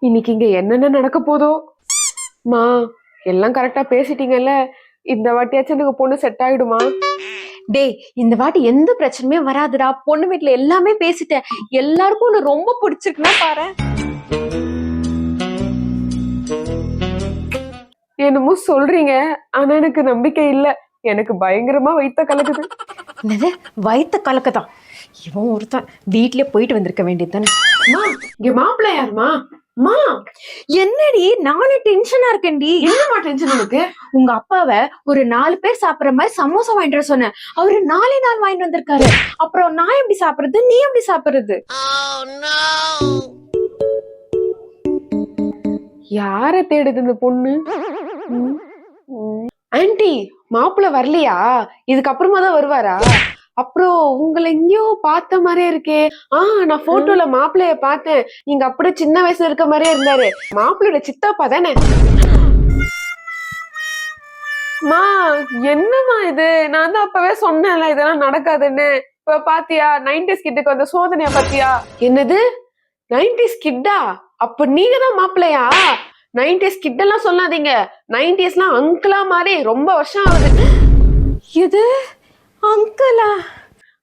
இன்னைக்கு இங்க என்னென்ன நடக்க போதோ. மா, எல்லாம் கரெக்டா பேசிட்டீங்கல்ல, இந்த வாட்டியாச்சும் எனக்கு பொண்ணு செட் ஆயிடுமா? டேய், இந்த வாட்டி எந்த பிரச்சனையுமே வராதுடா. பொண்ணு வீட்டுல எல்லாமே பேசிட்டேன். எல்லாருக்கும் உன்னை ரொம்ப பிடிச்சிருக்குன்னா பாரு. என்னமோ சொல்றீங்க, ஆனா எனக்கு நம்பிக்கை இல்ல. எனக்கு பயங்கரமா வயித்த கலக்குது. என்னது வயித்த கலக்கதான்? இவன் ஒருத்தன் வீட்லயே போயிட்டு வந்திருக்க வேண்டியதுதானே. இங்க மாப்பிள்ளை யாருமா? மா, என்னடி நானே டென்ஷனா இருக்கேன்டி. என்னமா டென்ஷன் உனக்கு? உங்க அப்பாவை ஒரு 4 பேர் சாப்பிடுற மாதிரி சமோசா வாங்கிட்டு வர சொன்னேன். அவரு 4 வாங்கிட்டு வந்திருக்காரு. அப்புறம் நான் எப்படி சாப்பிடுறது, நீ எப்படி சாப்பிடுறது? யார தேடுது இந்த பொண்ணு? ஆன்ட்டி, மாப்பிள்ளை வரலையா? இதுக்கப்புறமா தான் வருவாரா? அப்புறம் உங்களை எங்கேயோ பார்த்த மாதிரியே இருக்கே. நான் போட்டோல மாப்பிள்ளைய பார்த்தேன். நீங்க அப்படியே சின்ன வயசுல இருக்க மாதிரியே இருந்தாரு. மாப்பிள்ளையோட சித்தப்பா தானே? மா, என்னமா இது? நான் தான் அப்பவே சொன்னேன்ல இதெல்லாம் நடக்காதுன்னு. இப்ப பாத்தியா 90s கிட்டுக்கு வந்த சோதனைய பாத்தியா? என்னது 90s கிட்டா? அப்ப நீங்க தான் மாப்பிள்ளையா? 90s கிட் எல்லாம் சொல்லாதீங்க. 90sலாம் அங்கிளா மாதிரி ரொம்ப வருஷம் ஆகுது. இது அங்கிளா?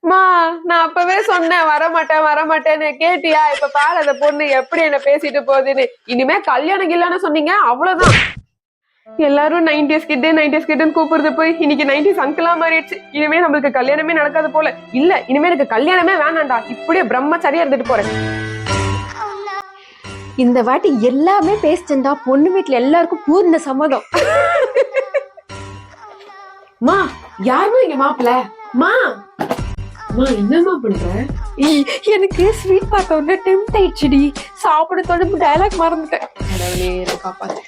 மா, நான் அப்பவே சொன்னேன் வரமாட்டேன்னு. கேட்டியா? இப்ப பாரு அந்த பொண்ணு எப்படி என்ன பேசிட்டு போகுதுன்னு. இனிமே கல்யாணம் இல்லன்னு சொன்னீங்க, அவ்வளவுதான். எல்லாரும் 90s கிட்டுன்னு கூப்பிடுறது போய் இன்னைக்கு 90s அங்கிளா மாறிடுச்சு. இனிமே நம்மளுக்கு கல்யாணமே நடக்காது போல. இல்ல, இனிமே எனக்கு கல்யாணமே வேணாண்டா. இப்படியே பிரம்மச்சாரியா இருந்துட்டு போறேன். இந்த வாட்டி எல்லாமே பேசிட்டா பொண்ணு வீட்டுல எல்லாருக்கும் பூர்ண சம்மதம். மா, யாருமே இங்க மாப்பிள்ள? மா, என்னமா பண்ற? எனக்கு ஸ்வீட் பார்த்த உடனே டெம்ட் ஆயிடுச்சுடி. சாப்பிட தொடர்பு டயலாக் மறந்துட்டேன். கடவுளே, காப்பாத்து.